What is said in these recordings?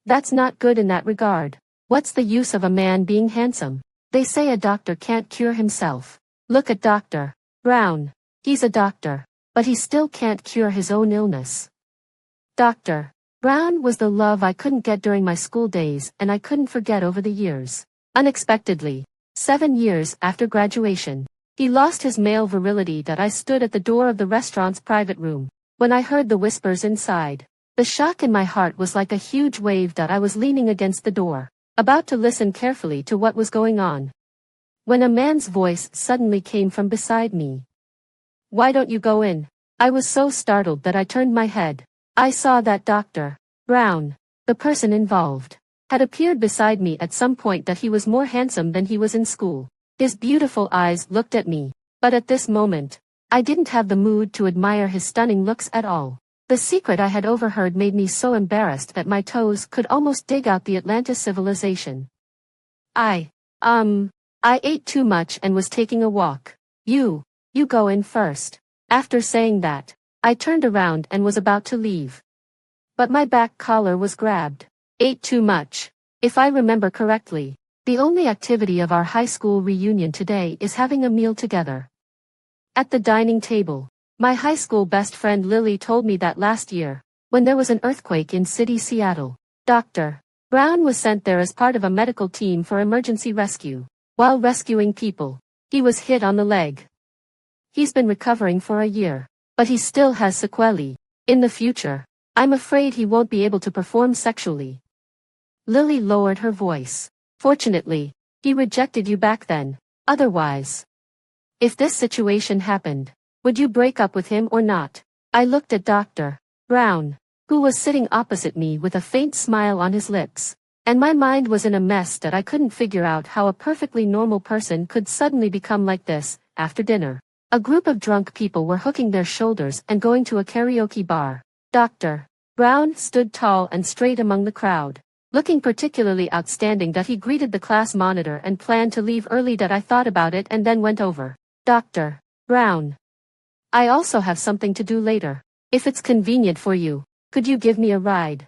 That's not good in that regard. What's the use of a man being handsome? They say a doctor can't cure himself. Look at Dr. Brown. He's a doctor, but he still can't cure his own illness. Dr. Brown was the love I couldn't get during my school days and I couldn't forget over the years. Unexpectedly, 7 years after graduation, he lost his male virility that I stood at the door of the restaurant's private room. When I heard the whispers inside, the shock in my heart was like a huge wave that I was leaning against the door, about to listen carefully to what was going on, when a man's voice suddenly came from beside me. "Why don't you go in?" I was so startled that I turned my head. I saw that Dr. Brown, the person involved, had appeared beside me at some point, that he was more handsome than he was in school. His beautiful eyes looked at me, but at this moment, I didn't have the mood to admire his stunning looks at all. The secret I had overheard made me so embarrassed that my toes could almost dig out the Atlantis civilization. I ate too much and was taking a walk. You go in first. After saying that, I turned around and was about to leave. But my back collar was grabbed. Ate too much. If I remember correctly, the only activity of our high school reunion today is having a meal together. At the dining table, my high school best friend Lily told me that last year, when there was an earthquake in city Seattle, Dr. Brown was sent there as part of a medical team for emergency rescue. While rescuing people, he was hit on the leg. He's been recovering for a year, but he still has sequelae. In the future, I'm afraid he won't be able to perform sexually. Lily lowered her voice. Fortunately, he rejected you back then. Otherwise, if this situation happened, would you break up with him or not? I looked at Dr. Brown, who was sitting opposite me with a faint smile on his lips, and my mind was in a mess that I couldn't figure out how a perfectly normal person could suddenly become like this. After dinner, a group of drunk people were hooking their shoulders and going to a karaoke bar. Dr. Brown stood tall and straight among the crowd, looking particularly outstanding that he greeted the class monitor and planned to leave early. That I thought about it and then went over. Dr. Brown, I also have something to do later. If it's convenient for you, could you give me a ride?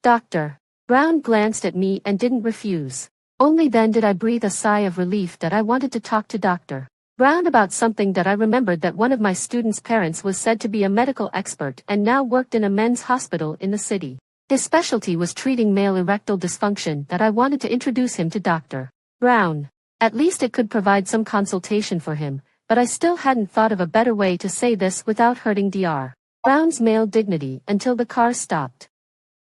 Dr. Brown glanced at me and didn't refuse. Only then did I breathe a sigh of relief that I wanted to talk to Dr. Brown about something that I remembered, that one of my students' parents was said to be a medical expert and now worked in a men's hospital in the city. His specialty was treating male erectile dysfunction. That I wanted to introduce him to Dr. Brown. At least it could provide some consultation for him, but I still hadn't thought of a better way to say this without hurting Dr. Brown's male dignity until the car stopped.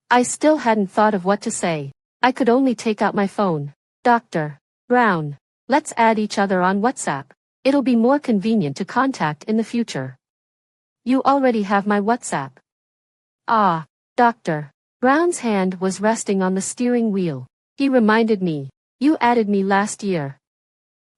I still hadn't thought of what to say. I could only take out my phone. Dr. Brown, let's add each other on WhatsApp. It'll be more convenient to contact in the future. You already have my WhatsApp. Ah, Dr. Brown's hand was resting on the steering wheel. He reminded me, you added me last year.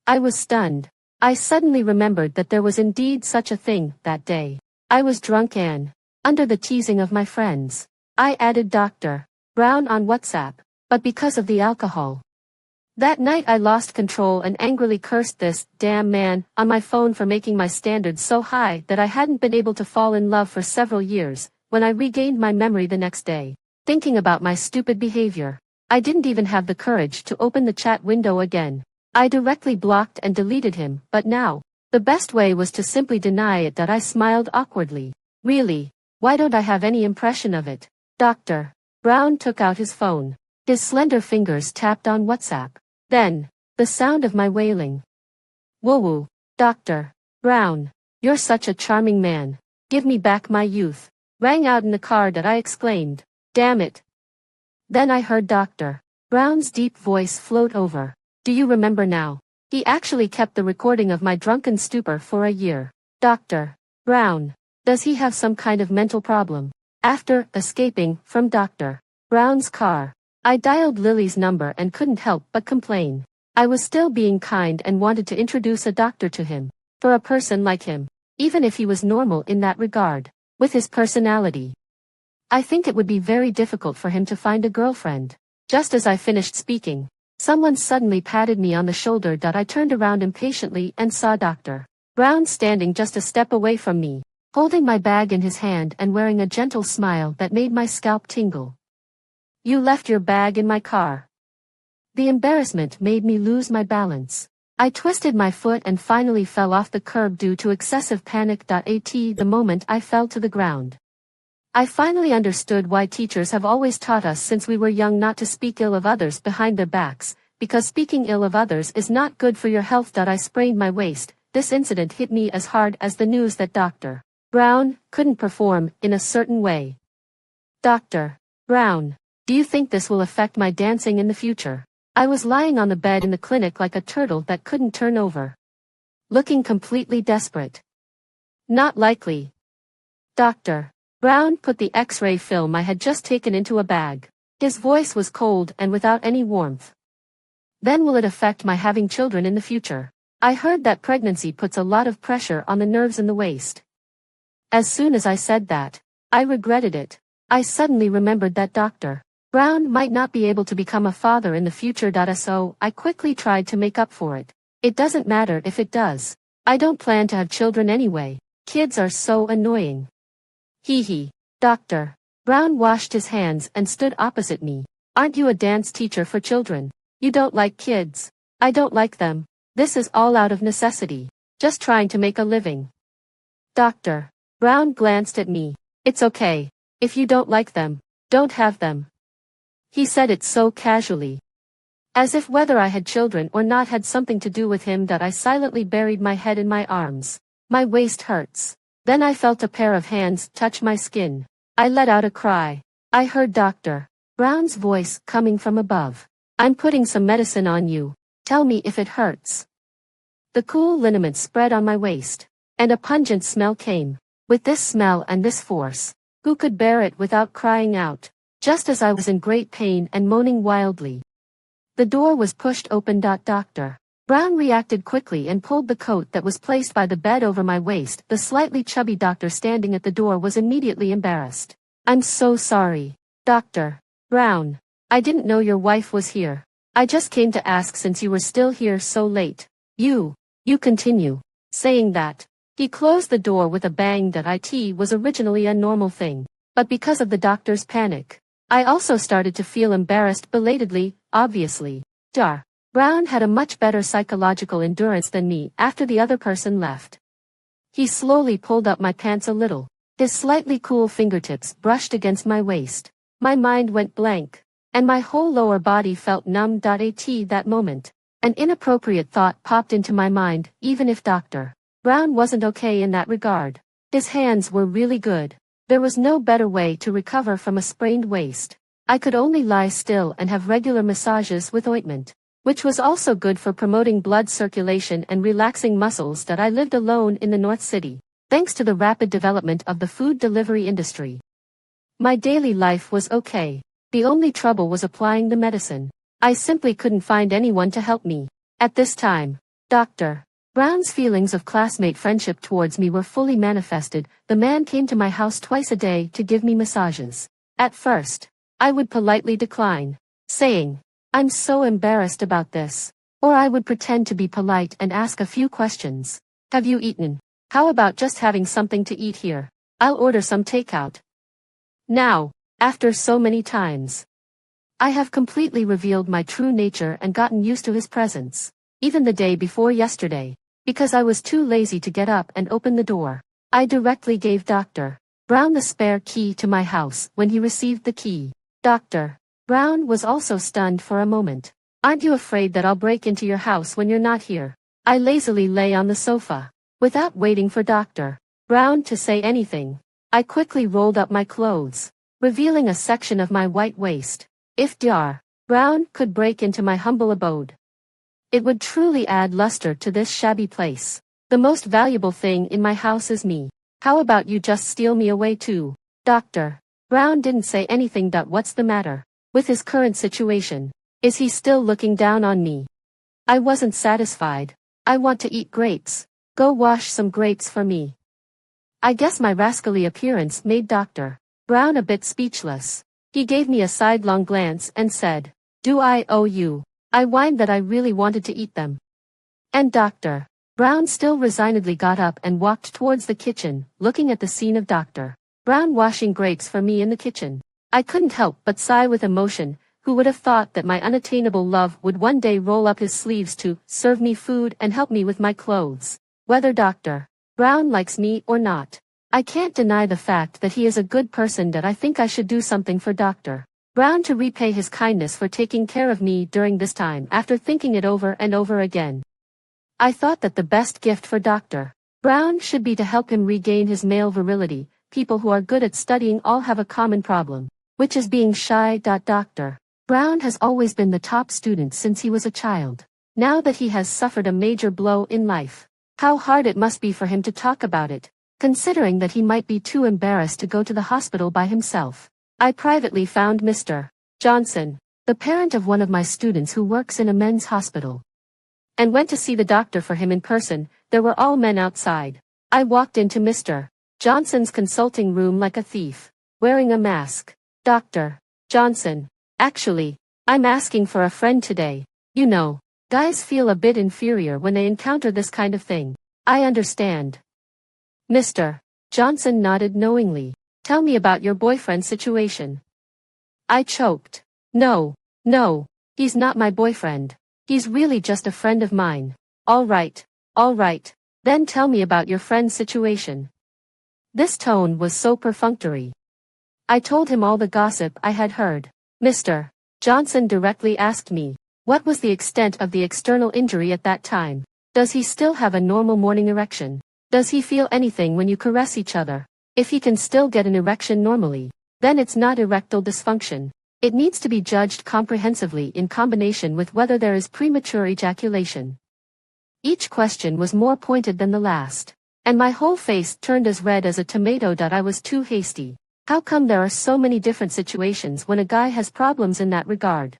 I was stunned. I suddenly remembered that there was indeed such a thing that day. I was drunk and, under the teasing of my friends, I added Dr. Brown on WhatsApp, but because of the alcohol. That night I lost control and angrily cursed this damn man on my phone for making my standards so high that I hadn't been able to fall in love for several years. When I regained my memory the next day, thinking about my stupid behavior, I didn't even have the courage to open the chat window again. I directly blocked and deleted him, but now, the best way was to simply deny it. That I smiled awkwardly. Really, why don't I have any impression of it? Dr. Brown took out his phone. His slender fingers tapped on WhatsApp. Then, the sound of my wailing. Woo-woo, Dr. Brown, you're such a charming man. Give me back my youth. Rang out in the car. That I exclaimed. Damn it. Then I heard Dr. Brown's deep voice float over. Do you remember now? He actually kept the recording of my drunken stupor for a year. Dr. Brown, does he have some kind of mental problem? After escaping from Dr. Brown's car, I dialed Lily's number and couldn't help but complain. I was still being kind and wanted to introduce a doctor to him. For a person like him, even if he was normal in that regard, with his personality, I think it would be very difficult for him to find a girlfriend. Just as I finished speaking, someone suddenly patted me on the shoulder. That I turned around impatiently and saw Dr. Brown standing just a step away from me, holding my bag in his hand and wearing a gentle smile that made my scalp tingle. You left your bag in my car. The embarrassment made me lose my balance. I twisted my foot and finally fell off the curb due to excessive panic. At the moment I fell to the ground. I finally understood why teachers have always taught us since we were young not to speak ill of others behind their backs, because speaking ill of others is not good for your health. I sprained my waist. This incident hit me as hard as the news that Dr. Brown couldn't perform in a certain way. Dr. Brown, do you think this will affect my dancing in the future? I was lying on the bed in the clinic like a turtle that couldn't turn over, looking completely desperate. Not likely. Dr. Brown put the X-ray film I had just taken into a bag. His voice was cold and without any warmth. Then will it affect my having children in the future? I heard that pregnancy puts a lot of pressure on the nerves in the waist. As soon as I said that, I regretted it. I suddenly remembered that Dr. Brown might not be able to become a father in the future. So I quickly tried to make up for it. It doesn't matter if it does. I don't plan to have children anyway. Kids are so annoying. Hee hee. Dr. Brown washed his hands and stood opposite me. Aren't you a dance teacher for children? You don't like kids. I don't like them. This is all out of necessity. Just trying to make a living. Dr. Brown glanced at me. It's okay. If you don't like them, don't have them. He said it so casually. As if whether I had children or not had something to do with him. That I silently buried my head in my arms. My waist hurts. Then I felt a pair of hands touch my skin. I let out a cry. I heard Dr. Brown's voice coming from above. I'm putting some medicine on you. Tell me if it hurts. The cool liniment spread on my waist, and a pungent smell came. With this smell and this force, who could bear it without crying out? Just as I was in great pain and moaning wildly. The door was pushed open. Dr. Brown reacted quickly and pulled the coat that was placed by the bed over my waist. The slightly chubby doctor standing at the door was immediately embarrassed. I'm so sorry, Dr. Brown. I didn't know your wife was here. I just came to ask since you were still here so late. You continue. Saying that, he closed the door with a bang. That it was originally a normal thing, but because of the doctor's panic, I also started to feel embarrassed belatedly, obviously. Dr. Brown had a much better psychological endurance than me after the other person left. He slowly pulled up my pants a little. His slightly cool fingertips brushed against my waist. My mind went blank, and my whole lower body felt numb. That moment, an inappropriate thought popped into my mind. Even if Dr. Brown wasn't okay in that regard, his hands were really good. There was no better way to recover from a sprained waist. I could only lie still and have regular massages with ointment, which was also good for promoting blood circulation and relaxing muscles. That I lived alone in the North City, thanks to the rapid development of the food delivery industry. My daily life was okay. The only trouble was applying the medicine. I simply couldn't find anyone to help me. At this time, Dr. Brown's feelings of classmate friendship towards me were fully manifested. The man came to my house twice a day to give me massages. At first, I would politely decline, saying, I'm so embarrassed about this. Or I would pretend to be polite and ask a few questions. Have you eaten? How about just having something to eat here? I'll order some takeout. Now, after so many times, I have completely revealed my true nature and gotten used to his presence. Even the day before yesterday, because I was too lazy to get up and open the door, I directly gave Dr. Brown the spare key to my house. When he received the key, Dr. Brown was also stunned for a moment. Aren't you afraid that I'll break into your house when you're not here? I lazily lay on the sofa. Without waiting for Dr. Brown to say anything, I quickly rolled up my clothes, revealing a section of my white waist. If Dr. Brown could break into my humble abode, it would truly add luster to this shabby place. The most valuable thing in my house is me. How about you just steal me away too? Dr. Brown didn't say anything. What's the matter with his current situation? Is he still looking down on me? I wasn't satisfied. I want to eat grapes. Go wash some grapes for me. I guess my rascally appearance made Dr. Brown a bit speechless. He gave me a sidelong glance and said, Do I owe you? I whined that I really wanted to eat them. And Dr. Brown still resignedly got up and walked towards the kitchen, looking at the scene of Dr. Brown washing grapes for me in the kitchen. I couldn't help but sigh with emotion. Who would have thought that my unattainable love would one day roll up his sleeves to serve me food and help me with my clothes? Whether Dr. Brown likes me or not, I can't deny the fact that he is a good person. That I think I should do something for Dr. Brown to repay his kindness for taking care of me during this time. After thinking it over and over again, I thought that the best gift for Dr. Brown should be to help him regain his male virility. People who are good at studying all have a common problem, which is being shy. Dr. Brown has always been the top student since he was a child. Now that he has suffered a major blow in life, how hard it must be for him to talk about it, considering that he might be too embarrassed to go to the hospital by himself. I privately found Mr. Johnson, the parent of one of my students who works in a men's hospital, and went to see the doctor for him in person. There were all men outside. I walked into Mr. Johnson's consulting room like a thief, wearing a mask. Dr. Johnson, actually, I'm asking for a friend today. You know, guys feel a bit inferior when they encounter this kind of thing. I understand. Mr. Johnson nodded knowingly. Tell me about your boyfriend situation. I choked. No, he's not my boyfriend. He's really just a friend of mine. All right. Then tell me about your friend's situation. This tone was so perfunctory. I told him all the gossip I had heard. Mr. Johnson directly asked me, what was the extent of the external injury at that time? Does he still have a normal morning erection? Does he feel anything when you caress each other? If he can still get an erection normally, then it's not erectile dysfunction. It needs to be judged comprehensively in combination with whether there is premature ejaculation. Each question was more pointed than the last, and my whole face turned as red as a tomato. I was too hasty. How come there are so many different situations when a guy has problems in that regard?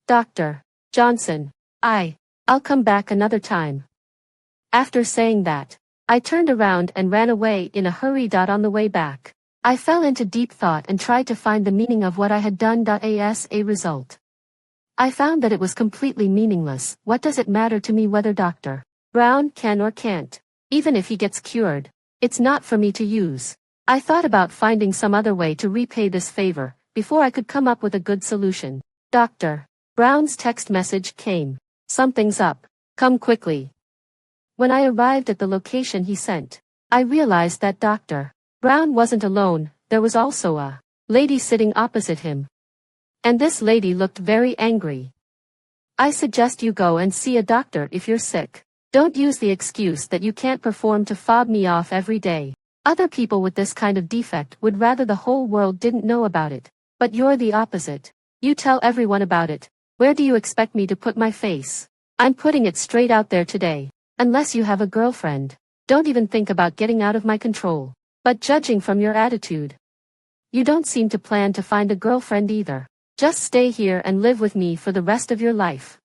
Dr. Johnson, I'll come back another time. After saying that, I turned around and ran away in a hurry. On the way back, I fell into deep thought and tried to find the meaning of what I had done. As a result, I found that it was completely meaningless. What does it matter to me whether Dr. Brown can or can't? Even if he gets cured, it's not for me to use. I thought about finding some other way to repay this favor, before I could come up with a good solution. Dr. Brown's text message came. Something's up. Come quickly. When I arrived at the location he sent, I realized that Dr. Brown wasn't alone. There was also a lady sitting opposite him. And this lady looked very angry. I suggest you go and see a doctor if you're sick. Don't use the excuse that you can't perform to fob me off every day. Other people with this kind of defect would rather the whole world didn't know about it. But you're the opposite. You tell everyone about it. Where do you expect me to put my face? I'm putting it straight out there today. Unless you have a girlfriend, don't even think about getting out of my control. But judging from your attitude, you don't seem to plan to find a girlfriend either. Just stay here and live with me for the rest of your life.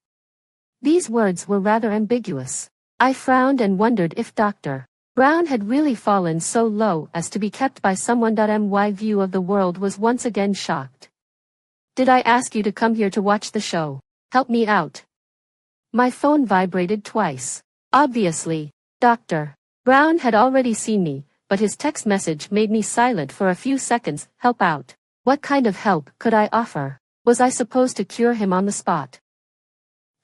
These words were rather ambiguous. I frowned and wondered if Dr. Brown had really fallen so low as to be kept by someone. My view of the world was once again shocked. Did I ask you to come here to watch the show? Help me out. My phone vibrated twice. Obviously, Dr. Brown had already seen me, but his text message made me silent for a few seconds. Help out. What kind of help could I offer? Was I supposed to cure him on the spot?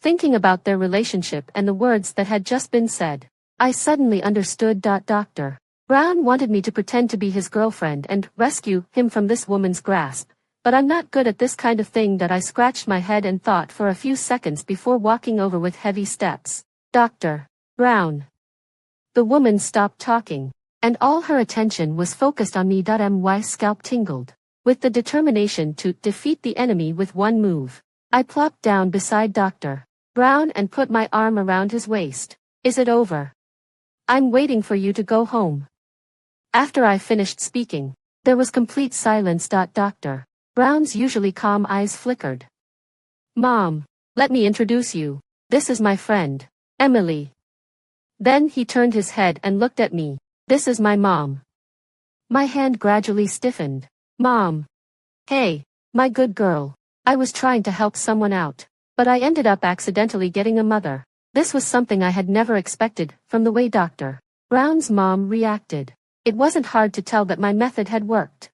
Thinking about their relationship and the words that had just been said, I suddenly understood. Dr. Brown wanted me to pretend to be his girlfriend and rescue him from this woman's grasp, but I'm not good at this kind of thing. I scratched my head and thought for a few seconds before walking over with heavy steps. Dr. Brown. The woman stopped talking, and all her attention was focused on me. My scalp tingled. With the determination to defeat the enemy with one move, I plopped down beside Dr. Brown and put my arm around his waist. Is it over? I'm waiting for you to go home. After I finished speaking, there was complete silence. Dr. Brown's usually calm eyes flickered. Mom, let me introduce you. This is my friend, Emily. Then he turned his head and looked at me. This is my mom. My hand gradually stiffened. Mom. Hey, my good girl. I was trying to help someone out, but I ended up accidentally getting a mother. This was something I had never expected from the way Dr. Brown's mom reacted. It wasn't hard to tell that my method had worked,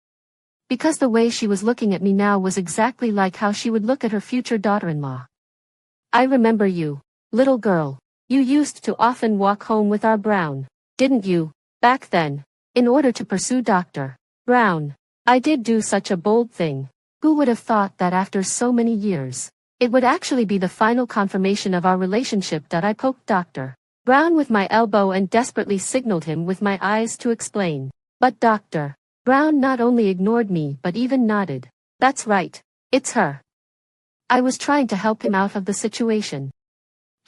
because the way she was looking at me now was exactly like how she would look at her future daughter-in-law. I remember you, little girl. You used to often walk home with our Brown, didn't you, back then, in order to pursue Dr. Brown. I did do such a bold thing. Who would have thought that after so many years, it would actually be the final confirmation of our relationship that I poked Dr. Brown with my elbow and desperately signaled him with my eyes to explain. But Dr. Brown not only ignored me but even nodded. That's right, it's her. I was trying to help him out of the situation.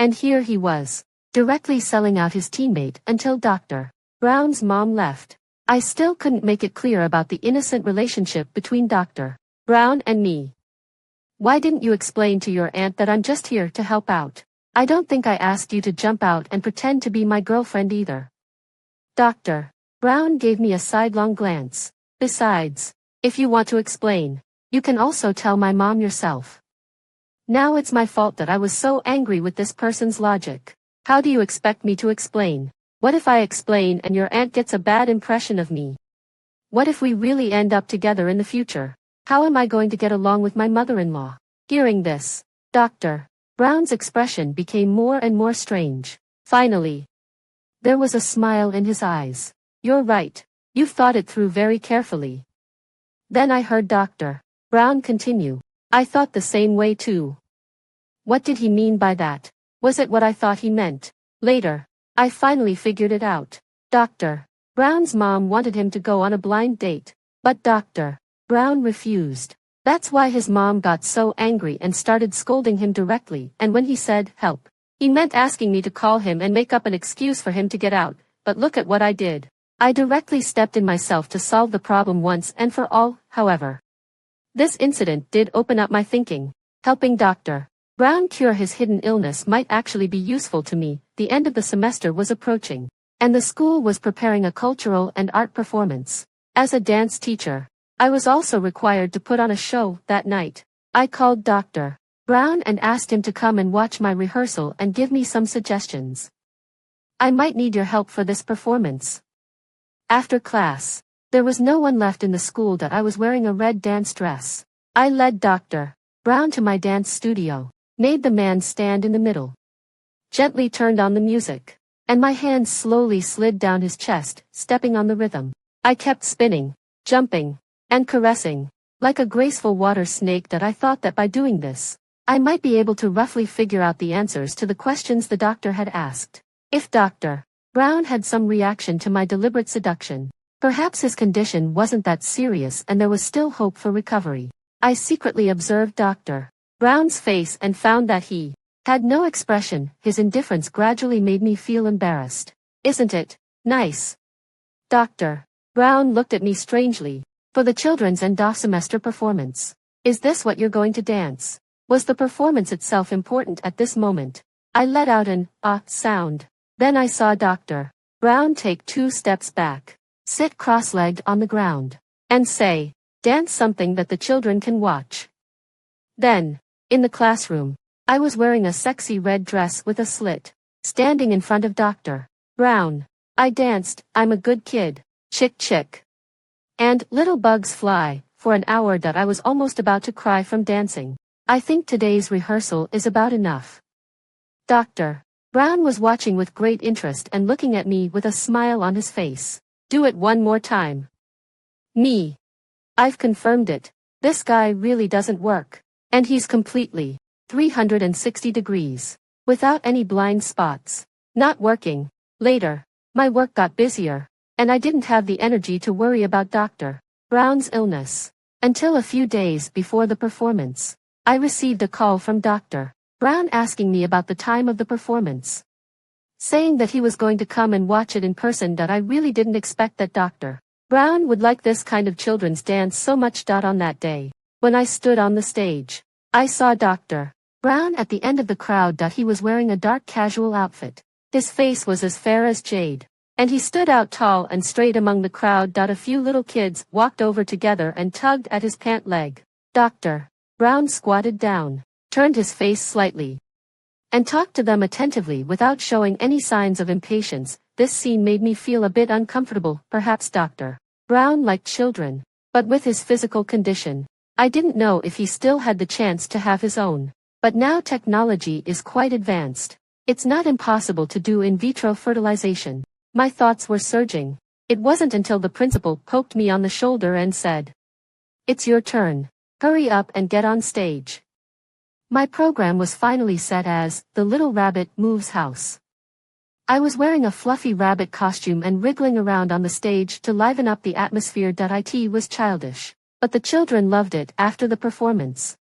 And here he was, directly selling out his teammate until Dr. Brown's mom left. I still couldn't make it clear about the innocent relationship between Dr. Brown and me. Why didn't you explain to your aunt that I'm just here to help out? I don't think I asked you to jump out and pretend to be my girlfriend either. Dr. Brown gave me a sidelong glance. Besides, if you want to explain, you can also tell my mom yourself. Now it's my fault that I was so angry with this person's logic. How do you expect me to explain? What if I explain and your aunt gets a bad impression of me? What if we really end up together in the future? How am I going to get along with my mother-in-law? Hearing this, Dr. Brown's expression became more and more strange. Finally, there was a smile in his eyes. You're right. You've thought it through very carefully. Then I heard Dr. Brown continue. I thought the same way too. What did he mean by that? Was it what I thought he meant? Later, I finally figured it out. Dr. Brown's mom wanted him to go on a blind date, but Dr. Brown refused. That's why his mom got so angry and started scolding him directly, and when he said, help, he meant asking me to call him and make up an excuse for him to get out, but look at what I did. I directly stepped in myself to solve the problem once and for all, however. This incident did open up my thinking. Helping Dr. Brown cure his hidden illness might actually be useful to me. The end of the semester was approaching, and the school was preparing a cultural and art performance. As a dance teacher, I was also required to put on a show that night. I called Dr. Brown and asked him to come and watch my rehearsal and give me some suggestions. I might need your help for this performance. After class, there was no one left in the school that I was wearing a red dance dress. I led Dr. Brown to my dance studio, made the man stand in the middle, gently turned on the music, and my hands slowly slid down his chest, stepping on the rhythm. I kept spinning, jumping, and caressing, like a graceful water snake that I thought that by doing this, I might be able to roughly figure out the answers to the questions the doctor had asked. If Dr. Brown had some reaction to my deliberate seduction, perhaps his condition wasn't that serious and there was still hope for recovery. I secretly observed Dr. Brown's face and found that he had no expression. His indifference gradually made me feel embarrassed. Isn't it nice? Dr. Brown looked at me strangely. For the children's end of semester performance. Is this what you're going to dance? Was the performance itself important at this moment? I let out an sound. Then I saw Dr. Brown take 2 steps back, sit cross-legged on the ground, and say, dance something that the children can watch. Then, in the classroom, I was wearing a sexy red dress with a slit, standing in front of Dr. Brown. I danced, I'm a good kid, chick chick. And little bugs fly, for an hour that I was almost about to cry from dancing. I think today's rehearsal is about enough. Dr. Brown was watching with great interest and looking at me with a smile on his face. Do it one more time. Me. I've confirmed it. This guy really doesn't work. And he's completely 360 degrees. Without any blind spots. Not working. Later, my work got busier, and I didn't have the energy to worry about Dr. Brown's illness. Until a few days before the performance, I received a call from Dr. Brown asking me about the time of the performance, saying that he was going to come and watch it in person. That I really didn't expect that Dr. Brown would like this kind of children's dance so much. On that day, when I stood on the stage, I saw Dr. Brown at the end of the crowd. He was wearing a dark casual outfit. His face was as fair as jade, and he stood out tall and straight among the crowd. A few little kids walked over together and tugged at his pant leg. Dr. Brown squatted down, turned his face slightly, and talked to them attentively without showing any signs of impatience. This scene made me feel a bit uncomfortable. Perhaps Dr. Brown liked children, but with his physical condition. I didn't know if he still had the chance to have his own. But now technology is quite advanced. It's not impossible to do in vitro fertilization. My thoughts were surging. It wasn't until the principal poked me on the shoulder and said, "It's your turn. Hurry up and get on stage." My program was finally set as The Little Rabbit Moves House. I was wearing a fluffy rabbit costume and wriggling around on the stage to liven up the atmosphere. It was childish, but the children loved it after the performance.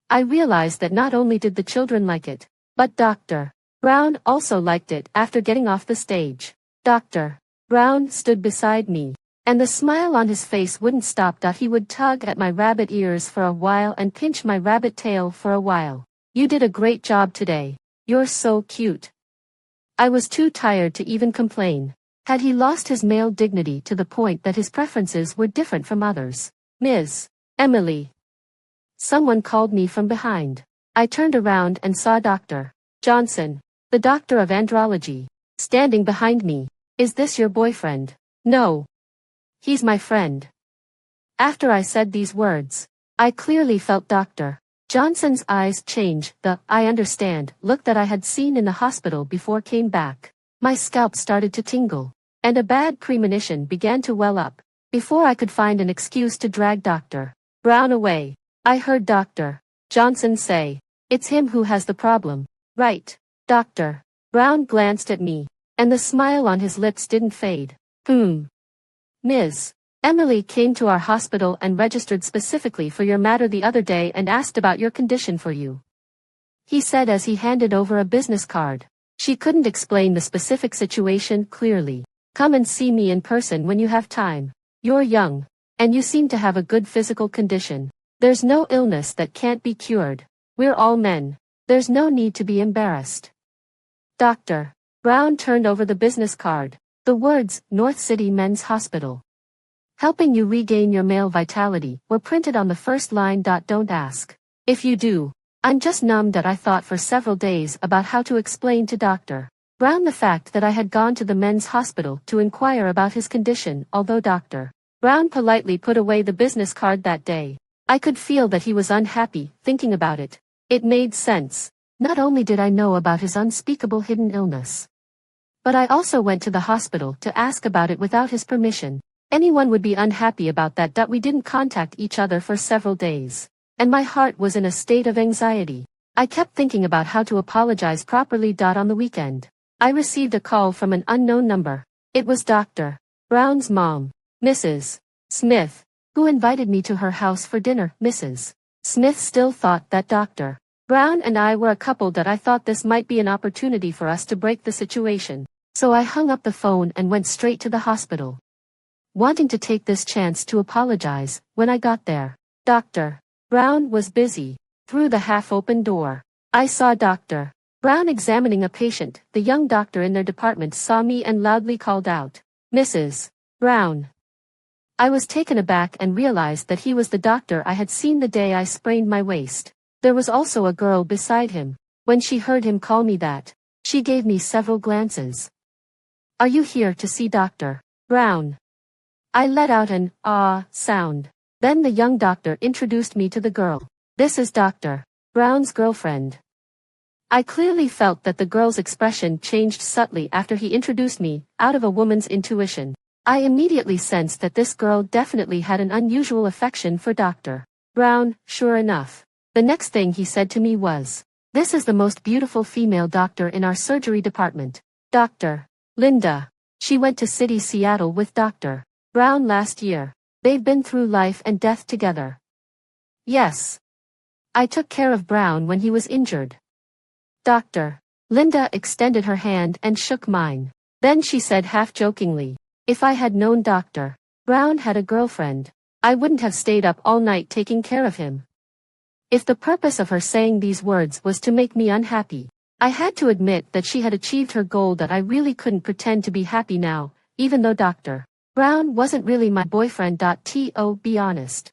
I realized that not only did the children like it, but Dr. Brown also liked it after getting off the stage. Dr. Brown stood beside me, and the smile on his face wouldn't stop. He would tug at my rabbit ears for a while and pinch my rabbit tail for a while. "You did a great job today. You're so cute." I was too tired to even complain. Had he lost his male dignity to the point that his preferences were different from others? "Ms. Emily." Someone called me from behind. I turned around and saw Dr. Johnson, the doctor of andrology, standing behind me. "Is this your boyfriend?" "No. He's my friend." After I said these words, I clearly felt Dr. Johnson's eyes change. The "I understand" look that I had seen in the hospital before came back. My scalp started to tingle, and a bad premonition began to well up. Before I could find an excuse to drag Dr. Brown away, I heard Dr. Johnson say, "It's him who has the problem, right?" Dr. Brown glanced at me, and the smile on his lips didn't fade. "Ms. Emily came to our hospital and registered specifically for your matter the other day and asked about your condition for you," he said as he handed over a business card. "She couldn't explain the specific situation clearly. Come and see me in person when you have time. You're young, and you seem to have a good physical condition. There's no illness that can't be cured. We're all men. There's no need to be embarrassed." Dr. Brown turned over the business card. The words, "North City Men's Hospital, helping you regain your male vitality," were printed on the first line. "Don't ask if you do." I'm just numbed. I thought for several days about how to explain to Dr. Brown the fact that I had gone to the men's hospital to inquire about his condition. Although Dr. Brown politely put away the business card that day, I could feel that he was unhappy thinking about it. It made sense. Not only did I know about his unspeakable hidden illness, but I also went to the hospital to ask about it without his permission. Anyone would be unhappy about that. We didn't contact each other for several days, and my heart was in a state of anxiety. I kept thinking about how to apologize properly. On the weekend, I received a call from an unknown number. It was Dr. Brown's mom, Mrs. Smith, who invited me to her house for dinner. Mrs. Smith still thought that Dr. Brown and I were a couple. I thought this might be an opportunity for us to break the situation. So I hung up the phone and went straight to the hospital, wanting to take this chance to apologize. When I got there, Dr. Brown was busy. Through the half-open door, I saw Dr. Brown examining a patient. The young doctor in their department saw me and loudly called out, "Mrs. Brown." I was taken aback and realized that he was the doctor I had seen the day I sprained my waist. There was also a girl beside him. When she heard him call me that, she gave me several glances. "Are you here to see Dr. Brown?" I let out an "ah" sound. Then the young doctor introduced me to the girl. "This is Dr. Brown's girlfriend." I clearly felt that the girl's expression changed subtly after he introduced me. Out of a woman's intuition, I immediately sensed that this girl definitely had an unusual affection for Dr. Brown. Sure enough, the next thing he said to me was, "This is the most beautiful female doctor in our surgery department, Dr. Linda. She went to City Seattle with Dr. Brown last year. They've been through life and death together." "Yes. I took care of Brown when he was injured." Dr. Linda extended her hand and shook mine. Then she said half-jokingly, "If I had known Dr. Brown had a girlfriend, I wouldn't have stayed up all night taking care of him." If the purpose of her saying these words was to make me unhappy, I had to admit that she had achieved her goal. That I really couldn't pretend to be happy now, even though Dr. Brown wasn't really my boyfriend. To be honest,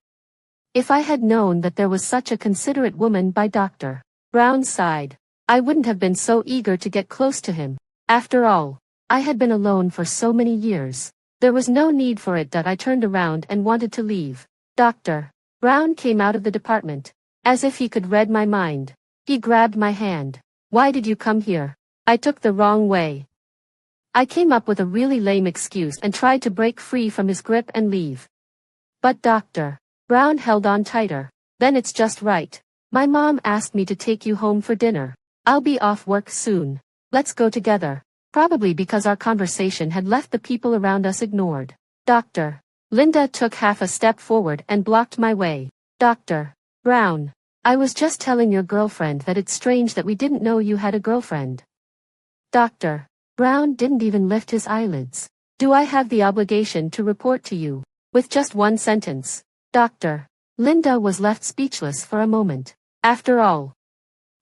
if I had known that there was such a considerate woman by Dr. Brown's side, I wouldn't have been so eager to get close to him. After all, I had been alone for so many years. There was no need for it that I turned around and wanted to leave. Dr. Brown came out of the department. As if he could read my mind. He grabbed my hand. Why did you come here? I took the wrong way. I came up with a really lame excuse and tried to break free from his grip and leave. But Dr. Brown held on tighter. Then it's just right. My mom asked me to take you home for dinner. I'll be off work soon. Let's go together. Probably because our conversation had left the people around us ignored. Dr. Linda took half a step forward and blocked my way. Dr. Brown. I was just telling your girlfriend that it's strange that we didn't know you had a girlfriend. Dr. Brown didn't even lift his eyelids. Do I have the obligation to report to you? With just one sentence. Dr. Linda was left speechless for a moment. After all,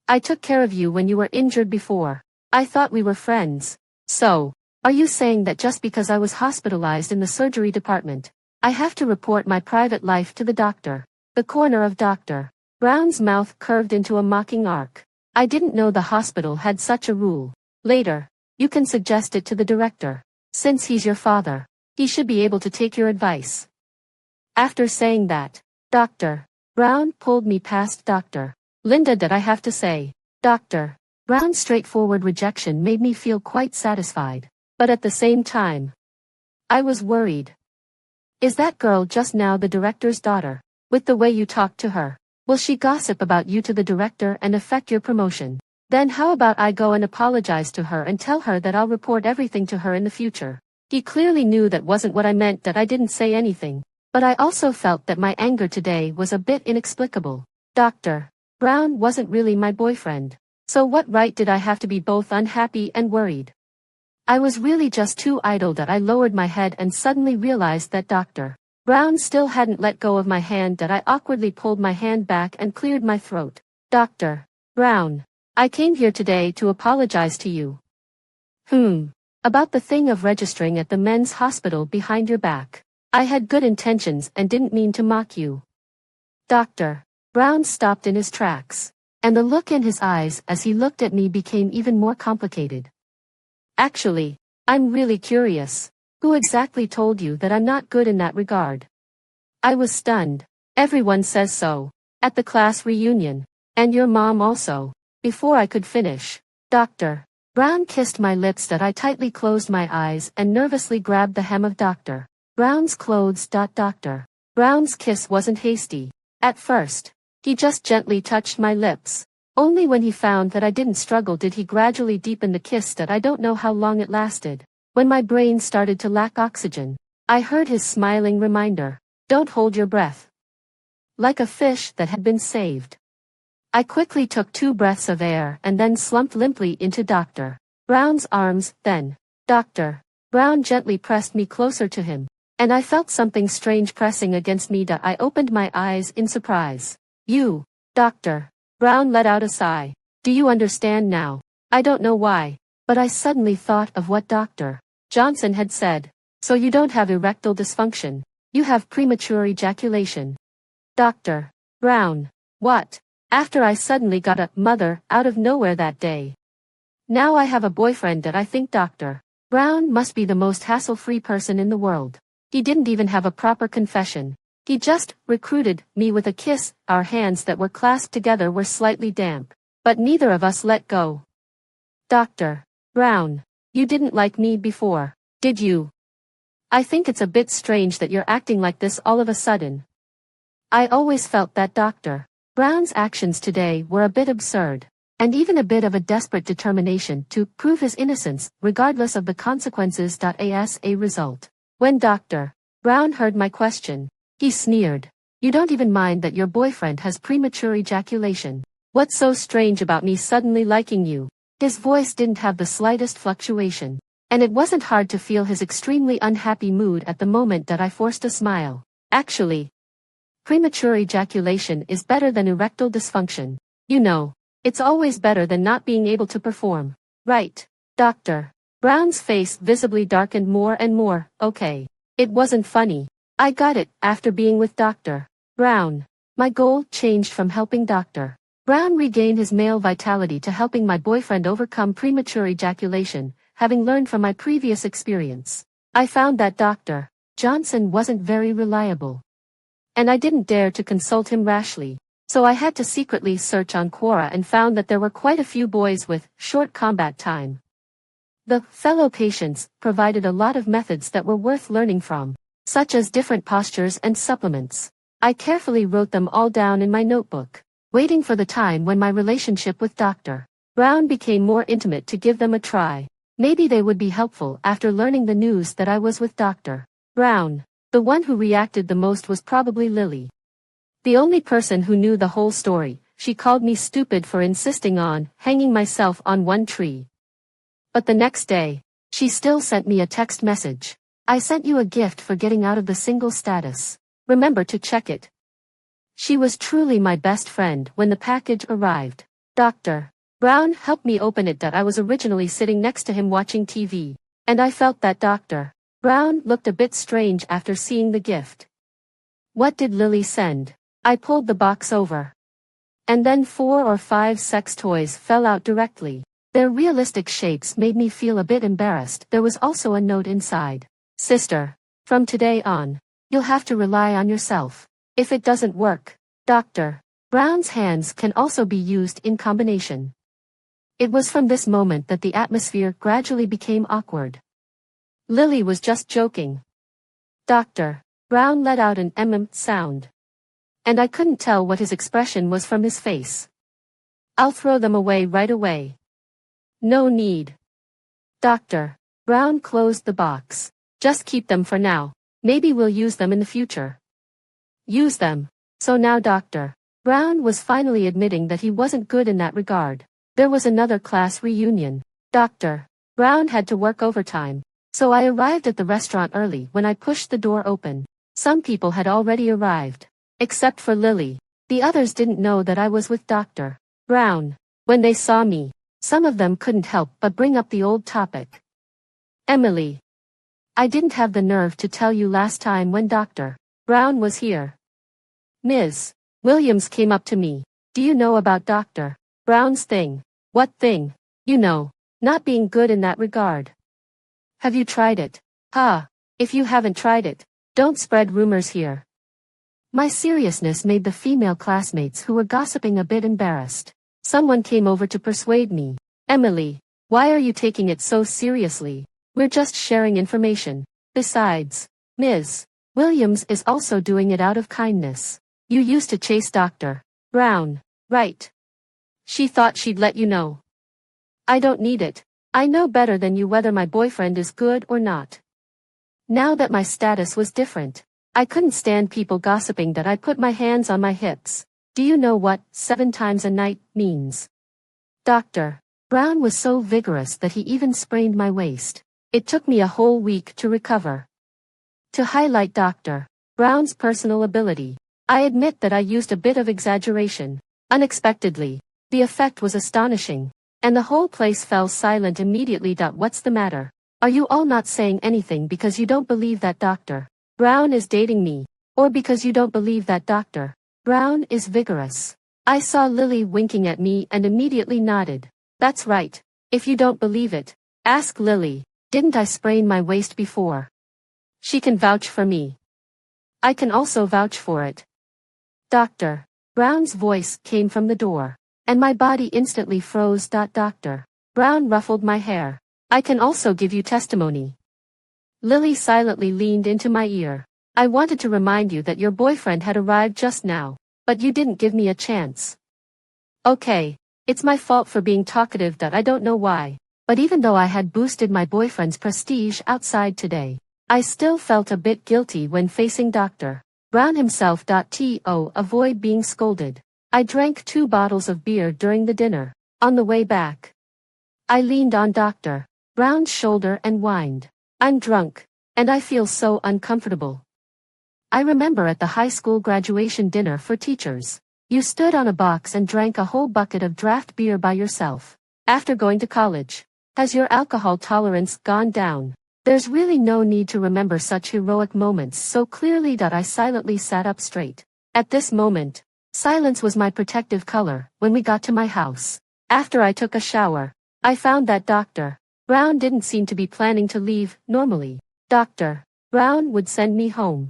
I took care of you when you were injured before. I thought we were friends. So, are you saying that just because I was hospitalized in the surgery department, I have to report my private life to the doctor? The corner of Dr. Brown's mouth curved into a mocking arc. I didn't know the hospital had such a rule. Later, you can suggest it to the director. Since he's your father, he should be able to take your advice. After saying that, Dr. Brown pulled me past Dr. Linda. Did I have to say? Dr. Brown's straightforward rejection made me feel quite satisfied. But at the same time, I was worried. Is that girl just now the director's daughter? With the way you talk to her, will she gossip about you to the director and affect your promotion? Then how about I go and apologize to her and tell her that I'll report everything to her in the future? He clearly knew that wasn't what I meant, that I didn't say anything. But I also felt that my anger today was a bit inexplicable. Dr. Brown wasn't really my boyfriend. So what right did I have to be both unhappy and worried? I was really just too idle. That I lowered my head and suddenly realized that Dr. Brown still hadn't let go of my hand. That I awkwardly pulled my hand back and cleared my throat. Dr. Brown, I came here today to apologize to you. About the thing of registering at the men's hospital behind your back. I had good intentions and didn't mean to mock you. Dr. Brown stopped in his tracks, and the look in his eyes as he looked at me became even more complicated. Actually, I'm really curious. Who exactly told you that I'm not good in that regard? I was stunned. Everyone says so. At the class reunion. And your mom also. Before I could finish, Dr. Brown kissed my lips. That I tightly closed my eyes and nervously grabbed the hem of Dr. Brown's clothes. Dr. Brown's kiss wasn't hasty. At first, he just gently touched my lips. Only when he found that I didn't struggle did he gradually deepen the kiss. That I don't know how long it lasted. When my brain started to lack oxygen, I heard his smiling reminder. Don't hold your breath. Like a fish that had been saved. I quickly took 2 breaths of air and then slumped limply into Dr. Brown's arms. Then, Dr. Brown gently pressed me closer to him, and I felt something strange pressing against me. I opened my eyes in surprise. You, Dr. Brown let out a sigh. Do you understand now? I don't know why, but I suddenly thought of what Dr. Johnson had said. So you don't have erectile dysfunction. You have premature ejaculation. Dr. Brown. What? After I suddenly got a mother out of nowhere that day. Now I have a boyfriend. That I think Dr. Brown must be the most hassle-free person in the world. He didn't even have a proper confession. He just recruited me with a kiss. Our hands that were clasped together were slightly damp, but neither of us let go. Dr. Brown, you didn't like me before, did you? I think it's a bit strange that you're acting like this all of a sudden. I always felt that Dr. Brown's actions today were a bit absurd, and even a bit of a desperate determination to prove his innocence, regardless of the consequences. As a result, when Dr. Brown heard my question, he sneered. You don't even mind that your boyfriend has premature ejaculation. What's so strange about me suddenly liking you? His voice didn't have the slightest fluctuation, and it wasn't hard to feel his extremely unhappy mood at the moment. That I forced a smile. Actually, premature ejaculation is better than erectile dysfunction. You know, it's always better than not being able to perform. Right? Dr. Brown's face visibly darkened more and more. Okay. It wasn't funny. I got it. After being with Dr. Brown, my goal changed from helping Dr. Brown regain his male vitality to helping my boyfriend overcome premature ejaculation, having learned from my previous experience. I found that Dr. Johnson wasn't very reliable. And I didn't dare to consult him rashly. So I had to secretly search on Quora and found that there were quite a few boys with short combat time. The fellow patients provided a lot of methods that were worth learning from, such as different postures and supplements. I carefully wrote them all down in my notebook, waiting for the time when my relationship with Dr. Brown became more intimate to give them a try. Maybe they would be helpful after learning the news that I was with Dr. Brown. The one who reacted the most was probably Lily. The only person who knew the whole story. She called me stupid for insisting on hanging myself on one tree. But the next day, she still sent me a text message. I sent you a gift for getting out of the single status. Remember to check it. She was truly my best friend when the package arrived. Dr. Brown helped me open it. I was originally sitting next to him watching TV, and I felt that Dr. Brown looked a bit strange after seeing the gift. What did Lily send? I pulled the box over. And then 4 or 5 sex toys fell out directly. Their realistic shapes made me feel a bit embarrassed. There was also a note inside. Sister, from today on, you'll have to rely on yourself. If it doesn't work, Dr. Brown's hands can also be used in combination. It was from this moment that the atmosphere gradually became awkward. Lily was just joking. Dr. Brown let out an sound. And I couldn't tell what his expression was from his face. I'll throw them away right away. No need. Dr. Brown closed the box. Just keep them for now. Maybe we'll use them in the future. Use them. So now Dr. Brown was finally admitting that he wasn't good in that regard. There was another class reunion. Dr. Brown had to work overtime. So I arrived at the restaurant early. When I pushed the door open, some people had already arrived. Except for Lily. The others didn't know that I was with Dr. Brown. When they saw me, some of them couldn't help but bring up the old topic. Emily. I didn't have the nerve to tell you last time when Dr. Brown was here. Ms. Williams came up to me. Do you know about Dr. Brown's thing? What thing? You know, not being good in that regard. Have you tried it? If you haven't tried it, don't spread rumors here. My seriousness made the female classmates who were gossiping a bit embarrassed. Someone came over to persuade me. Emily, why are you taking it so seriously? We're just sharing information. Besides, Ms. Williams is also doing it out of kindness. You used to chase Dr. Brown, right? She thought she'd let you know. I don't need it. I know better than you whether my boyfriend is good or not. Now that my status was different, I couldn't stand people gossiping that I put my hands on my hips. Do you know what 7 times a night means? Dr. Brown was so vigorous that he even sprained my waist. It took me a whole week to recover. To highlight Dr. Brown's personal ability, I admit that I used a bit of exaggeration. Unexpectedly, the effect was astonishing, and the whole place fell silent immediately. What's the matter? Are you all not saying anything because you don't believe that Dr. Brown is dating me, or because you don't believe that Dr. Brown is vigorous? I saw Lily winking at me and immediately nodded. That's right. If you don't believe it, ask Lily. Didn't I sprain my waist before? She can vouch for me. I can also vouch for it. Dr. Brown's voice came from the door, and my body instantly froze. Dr. Brown ruffled my hair. I can also give you testimony. Lily silently leaned into my ear. I wanted to remind you that your boyfriend had arrived just now, but you didn't give me a chance. Okay, it's my fault for being talkative. I don't know why, but even though I had boosted my boyfriend's prestige outside today, I still felt a bit guilty when facing Dr. Brown himself. To avoid being scolded, I drank 2 bottles of beer during the dinner. On the way back, I leaned on Dr. Brown's shoulder and whined. I'm drunk, and I feel so uncomfortable. I remember at the high school graduation dinner for teachers, you stood on a box and drank a whole bucket of draft beer by yourself. After going to college, has your alcohol tolerance gone down? There's really no need to remember such heroic moments so clearly. I silently sat up straight. At this moment, silence was my protective color. When we got to my house, after I took a shower, I found that Dr. Brown didn't seem to be planning to leave. Normally, Dr. Brown would send me home.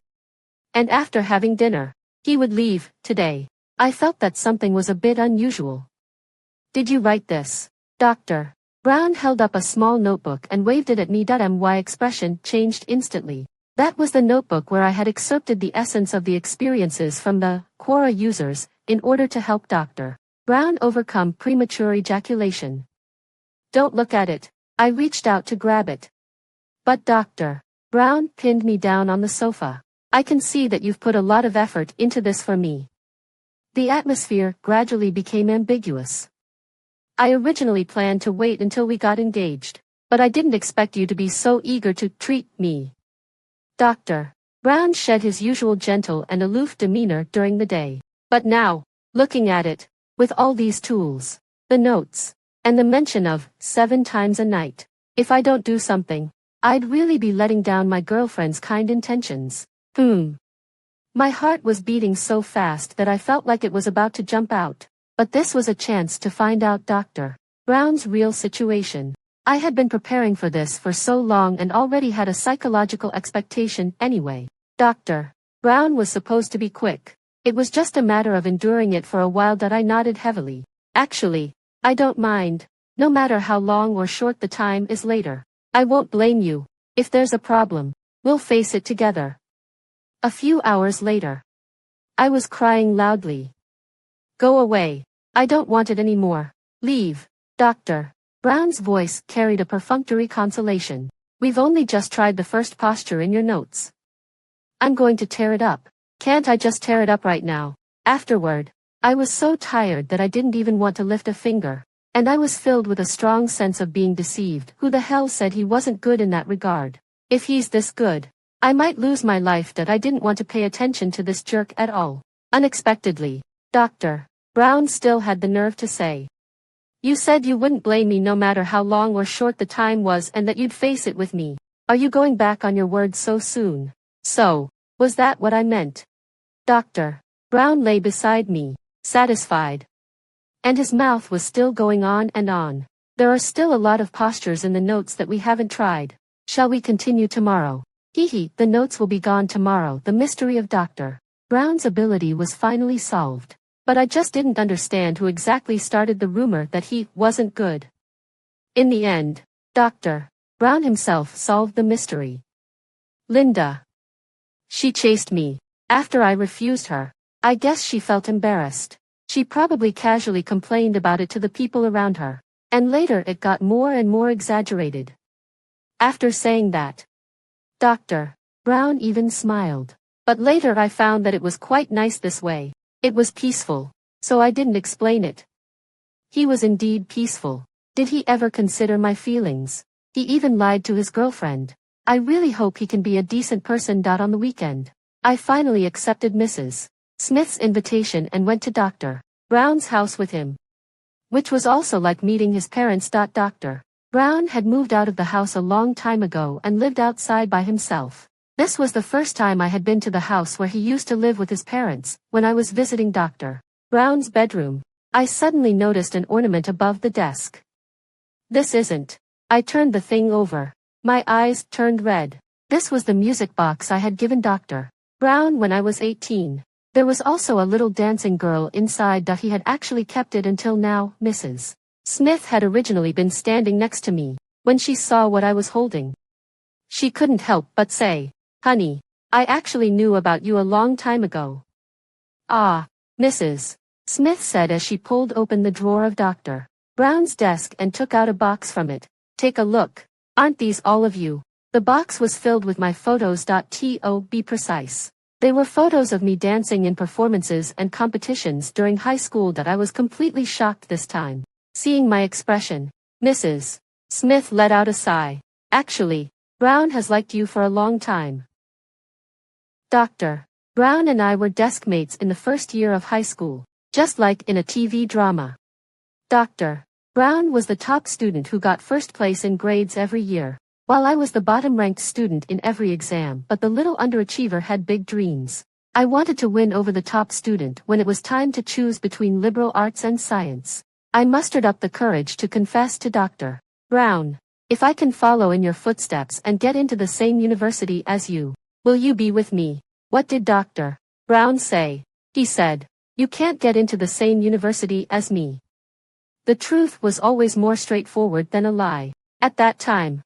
And after having dinner, he would leave. Today, I felt that something was a bit unusual. Did you write this? Dr. Brown held up a small notebook and waved it at me. My expression changed instantly. That was the notebook where I had excerpted the essence of the experiences from the Quora users in order to help Dr. Brown overcome premature ejaculation. Don't look at it. I reached out to grab it. But Dr. Brown pinned me down on the sofa. I can see that you've put a lot of effort into this for me. The atmosphere gradually became ambiguous. I originally planned to wait until we got engaged, but I didn't expect you to be so eager to treat me. Dr. Brown shed his usual gentle and aloof demeanor during the day. But now, looking at it, with all these tools, the notes, and the mention of 7 times a night, if I don't do something, I'd really be letting down my girlfriend's kind intentions. My heart was beating so fast that I felt like it was about to jump out. But this was a chance to find out Dr. Brown's real situation. I had been preparing for this for so long and already had a psychological expectation anyway. Dr. Brown was supposed to be quick. It was just a matter of enduring it for a while. I nodded heavily. Actually, I don't mind, no matter how long or short the time is later. I won't blame you. If there's a problem, we'll face it together. A few hours later, I was crying loudly. Go away. I don't want it anymore. Leave. Dr. Brown's voice carried a perfunctory consolation. We've only just tried the first posture in your notes. I'm going to tear it up. Can't I just tear it up right now? Afterward, I was so tired that I didn't even want to lift a finger, and I was filled with a strong sense of being deceived. Who the hell said he wasn't good in that regard? If he's this good, I might lose my life. I didn't want to pay attention to this jerk at all. Unexpectedly, Dr. Brown still had the nerve to say, you said you wouldn't blame me no matter how long or short the time was and that you'd face it with me. Are you going back on your word so soon? So, was that what I meant? Dr. Brown lay beside me, satisfied. And his mouth was still going on and on. There are still a lot of postures in the notes that we haven't tried. Shall we continue tomorrow? The notes will be gone tomorrow. The mystery of Dr. Brown's ability was finally solved. But I just didn't understand who exactly started the rumor that he wasn't good. In the end, Dr. Brown himself solved the mystery. Linda. She chased me. After I refused her, I guess she felt embarrassed. She probably casually complained about it to the people around her. And later it got more and more exaggerated. After saying that, Dr. Brown even smiled. But later I found that it was quite nice this way. It was peaceful, so I didn't explain it. He was indeed peaceful. Did he ever consider my feelings? He even lied to his girlfriend. I really hope he can be a decent person. On the weekend, I finally accepted Mrs. Smith's invitation and went to Dr. Brown's house with him, which was also like meeting his parents. Dr. Brown had moved out of the house a long time ago and lived outside by himself. This was the first time I had been to the house where he used to live with his parents. When I was visiting Dr. Brown's bedroom, I suddenly noticed an ornament above the desk. This isn't. I turned the thing over. My eyes turned red. This was the music box I had given Dr. Brown when I was 18. There was also a little dancing girl inside. He had actually kept it until now. Mrs. Smith had originally been standing next to me. When she saw what I was holding, she couldn't help but say, honey, I actually knew about you a long time ago. Ah, Mrs. Smith said as she pulled open the drawer of Dr. Brown's desk and took out a box from it. Take a look. Aren't these all of you? The box was filled with my photos. To be precise, they were photos of me dancing in performances and competitions during high school. I was completely shocked this time. Seeing my expression, Mrs. Smith let out a sigh. Actually, Brown has liked you for a long time. Dr. Brown and I were desk mates in the first year of high school, just like in a TV drama. Dr. Brown was the top student who got first place in grades every year, while I was the bottom-ranked student in every exam. But the little underachiever had big dreams. I wanted to win over the top student. When it was time to choose between liberal arts and science, I mustered up the courage to confess to Dr. Brown. If I can follow in your footsteps and get into the same university as you, will you be with me? What did Dr. Brown say? He said, you can't get into the same university as me. The truth was always more straightforward than a lie. At that time,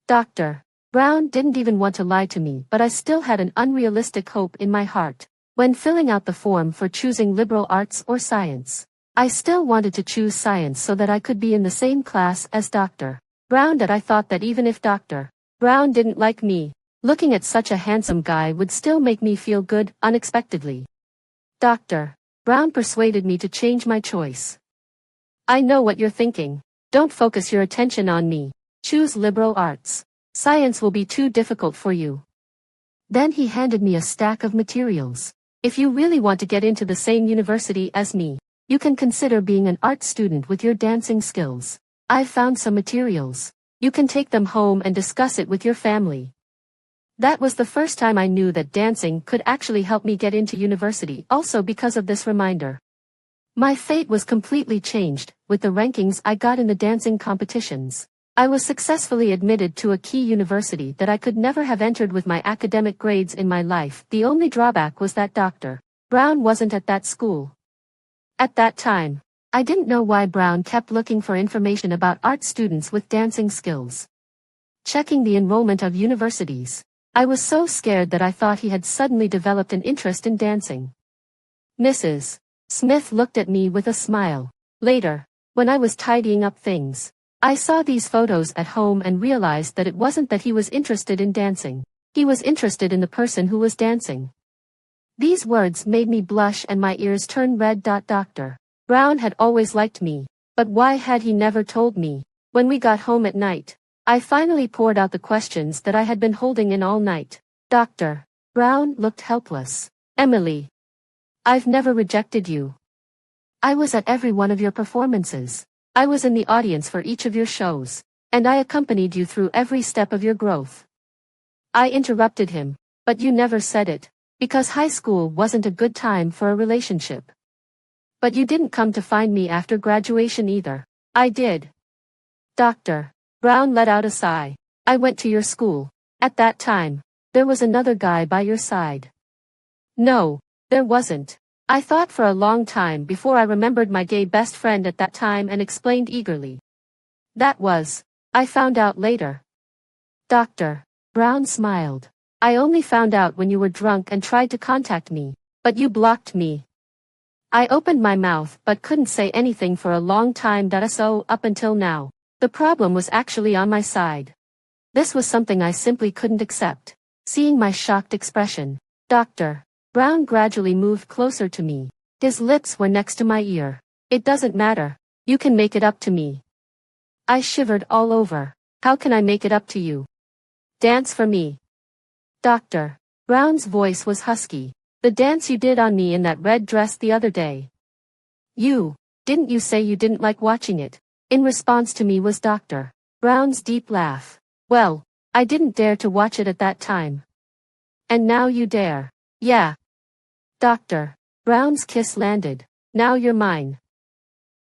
Dr. Brown didn't even want to lie to me, but I still had an unrealistic hope in my heart. When filling out the form for choosing liberal arts or science, I still wanted to choose science so that I could be in the same class as Dr. Brown. That I thought that even if Dr. Brown didn't like me, looking at such a handsome guy would still make me feel good, unexpectedly. Dr. Brown persuaded me to change my choice. I know what you're thinking. Don't focus your attention on me. Choose liberal arts. Science will be too difficult for you. Then he handed me a stack of materials. If you really want to get into the same university as me, you can consider being an art student with your dancing skills. I've found some materials. You can take them home and discuss it with your family. That was the first time I knew that dancing could actually help me get into university, also because of this reminder. My fate was completely changed. With the rankings I got in the dancing competitions, I was successfully admitted to a key university that I could never have entered with my academic grades in my life. The only drawback was that Dr. Brown wasn't at that school. At that time, I didn't know why Brown kept looking for information about art students with dancing skills. Checking the enrollment of universities, I was so scared that I thought he had suddenly developed an interest in dancing. Mrs. Smith looked at me with a smile. Later, when I was tidying up things, I saw these photos at home and realized that it wasn't that he was interested in dancing. He was interested in the person who was dancing. These words made me blush and my ears turn red. Dr. Brown had always liked me, but why had he never told me? When we got home at night, I finally poured out the questions that I had been holding in all night. Dr. Brown looked helpless. Emily, I've never rejected you. I was at every one of your performances. I was in the audience for each of your shows, and I accompanied you through every step of your growth. I interrupted him, but you never said it, because high school wasn't a good time for a relationship. But you didn't come to find me after graduation either. I did. Dr. Brown let out a sigh. I went to your school. At that time, there was another guy by your side. No, there wasn't. I thought for a long time before I remembered my gay best friend at that time and explained eagerly. I found out later. Dr. Brown smiled. I only found out when you were drunk and tried to contact me, but you blocked me. I opened my mouth but couldn't say anything for a long time. So up until now, the problem was actually on my side. This was something I simply couldn't accept. Seeing my shocked expression, Dr. Brown gradually moved closer to me. His lips were next to my ear. It doesn't matter. You can make it up to me. I shivered all over. How can I make it up to you? Dance for me. Dr. Brown's voice was husky. The dance you did on me in that red dress the other day. Didn't you say you didn't like watching it? In response to me was Dr. Brown's deep laugh. Well, I didn't dare to watch it at that time. And now you dare. Yeah. Dr. Brown's kiss landed. Now you're mine.